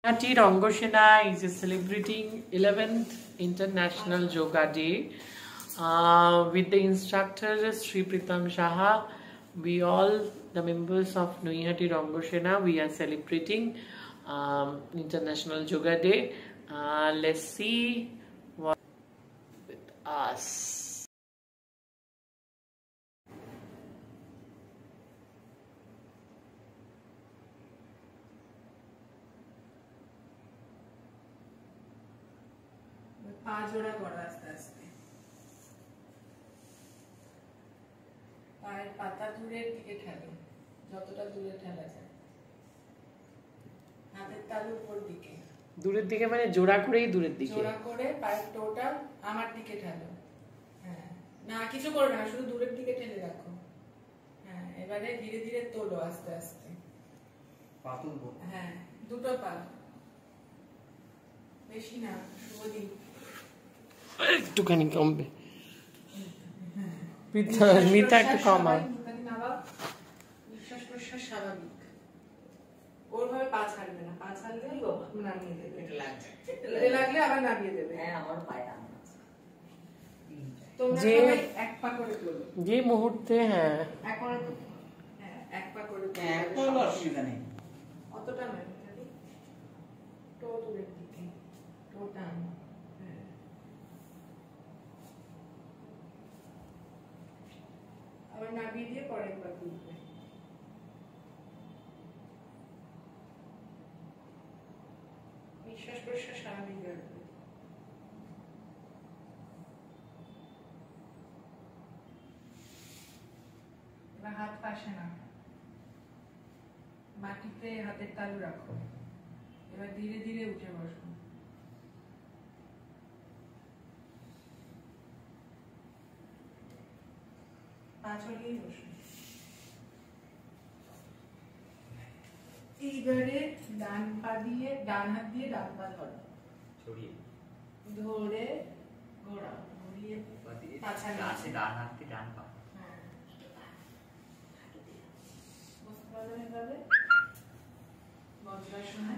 Nuyhati Rangosena is celebrating 11th International Yoga Day with the instructor Sri Pritam Saha. We all, the members of Nuyhati Rangosena, we are celebrating International Yoga Day. Let's see what with us. পা জোড়া করো আস্তে আস্তে, পায়ের পাতা দূরের দিকে ঠেলো, যতটা দূরে ঠেলা যায়। হাতের তালু উপর দিকে, দূরের দিকে মানে জোড়া করেই দূরের দিকে, জোড়া করে পায়ের টোটা আমার দিকে ঠেলো। হ্যাঁ, না কিছু করবে না, শুধু দূরের দিকে ঠেলে রাখো। হ্যাঁ, এবারে ধীরে ধীরে তোলো আস্তে আস্তে। পা তুলবো? হ্যাঁ, দুটো পা, বেশি না। শুভদিন একটুখানি কমবে, মিতা একটু কমাও। নিঃশ্বাস প্রশ্বাস স্বাভাবিক, ওরভাবে পা ছাড়বে না, পা ছাড়লে নামিয়ে দেবে। এটা লাগলে আবার নামিয়ে দেবে। হ্যাঁ, আমার পায়ে যে এক পা করে তোলো, যে মুহূর্তে হ্যাঁ এক পা করে তোলো, অসুবিধা নেই। অতটা নয়, টো দূরের দিকে, টোটা আবার নামিয়ে দিয়ে পরে একবার তুলবে। নিঃশ্বাস প্রশ্বাস স্বাভাবিক রাখবে। এবার হাত পাশে না, মাটিতে হাতের তালু রাখো। এবার ধীরে ধীরে উঠে বসো। পা ছড়িয়েই বসো। এইবারে ডান পা দিয়ে, ডান হাত দিয়ে ডান পা ধরো, ধরে ঘোরাও, ঘুরিয়ে পাছা নিচে। ডান হাত দিয়ে ডান পা। হ্যাঁ, বসতে পারবেন এভাবে বজ্রাসনে,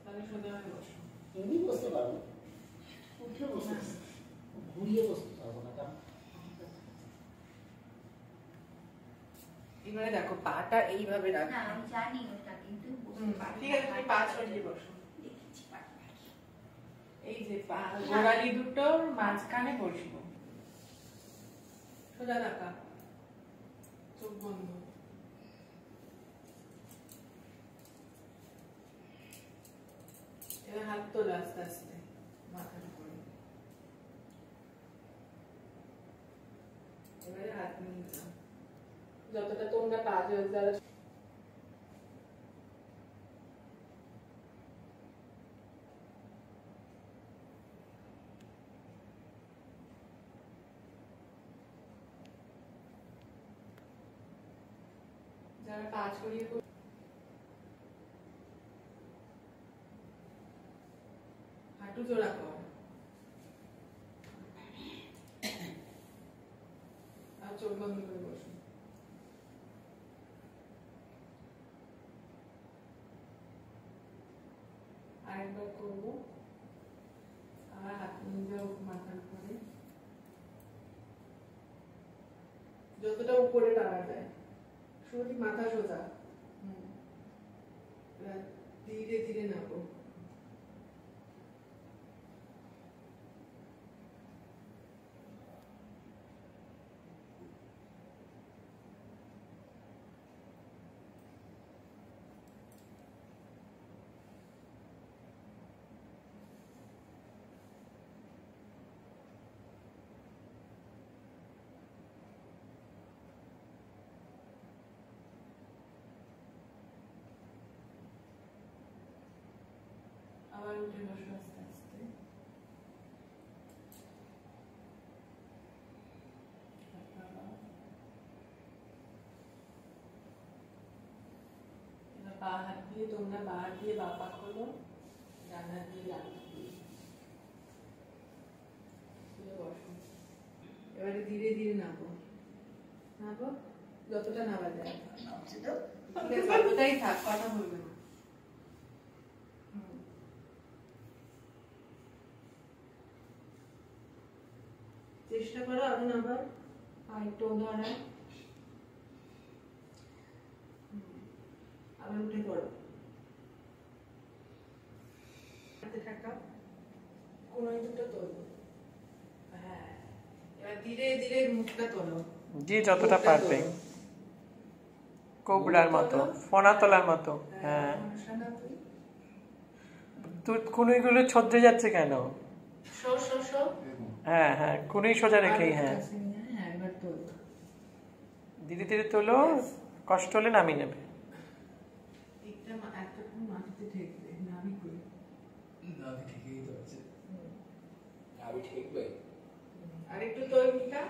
তাহলে সোজা হয়ে বসো। এমনি বসতে পারবো, উঠে বসতে, ঘুরিয়ে বসতে পারবো না। এবারে দেখো পাটা এইভাবে রাখো। না আমি জানি ওটা, কিন্তু ঠিক আছে, তুমি পা ছড়িয়ে বসো। এই যে পা গোড়ালি দুটোর মাঝখানে বসবো, সোজা রাখা, চোখ বন্ধ। এবার হাত তোলো আস্তে আস্তে মাথার উপরে। এবারে হাত নিয়ে যাও, যতটা তোমরা পা যারা যারা পা ছড়িয়ে হাঁটু জোড়া কর, আর চোখ বন্ধ করে বসো। আরেকবার করবো, আর হাত নিয়ে যাও মাথার উপরে, যতটা উপরে টানা যায়। শুধু মাথা সোজা, ধীরে ধীরে নামো। আবার উঠে বসো আস্তে আস্তে। এবার বা হাত দিয়ে তোমরা বা হাত দিয়ে বা পা খোলো, ডান হাত দিয়ে ডান পা দিয়ে বসো। এবারে ধীরে ধীরে নামো, নামো যতটা নামা যায়। যতটাই থাক, কথা বলবে না। চেষ্টা করো এখন আবার একটু ধরায় আবার উঠে পড়ো হাতে থাকা কোনোই দুটো তোলো হ্যাঁ এবার ধীরে ধীরে মুখটা তোলো যে যতটা পারবে কোবরার মতো ফোনা তোলার মতো হ্যাঁ তুই কুনুইগুলো ছদ্রে যাচ্ছে কেন শো শো শো হ্যাঁ হ্যাঁ কুনুই সোজা রেখেই হ্যাঁ হ্যাঁ এবার তোলো ধীরে ধীরে তোলো কষ্ট হলে নামিয়ে নেবে একটা এতটুকু মাটিতে ঠেকবে নাভি করে নাভি ঠিকই তো আছে নাভি ঠিকবে আর একটু তোল মিকা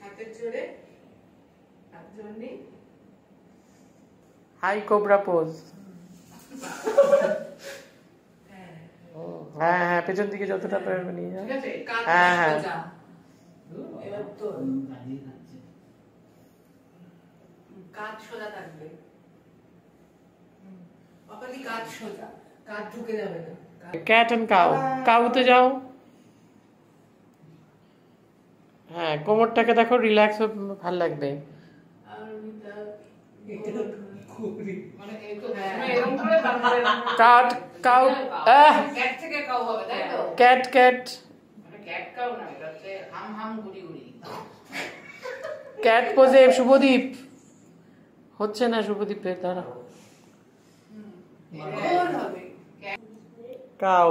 হাতের জোরে হাত জোরে হাই কোবরা পোজ হ্যাঁ হ্যাঁ পেছন দিকে যতটা পারবে নিয়ে যাও ঠিক আছে কাঁধ হ্যাঁ হ্যাঁ সোজা এবার তোল কাঁধ সোজা থাকবে অপালি কাঁধ সোজা কাঁধ ঢুকে যাবে না ক্যাট এন্ড কাউ কাউতে যাও হ্যাঁ কোমরটাকে দেখো রিল্যাক্স ভাল লাগবে আর মানে এই তো এরকম করে তারপরে কাট কাউ ক্যাট থেকে কাউ হবে তাই তো ক্যাট ক্যাট মানে ক্যাট কাউ না এটা হচ্ছে হাম হাম গুড়ি গুড়ি ক্যাট পোজে শুভদীপ হচ্ছে না শুভদীপের দ্বারা এবার হবে কাউ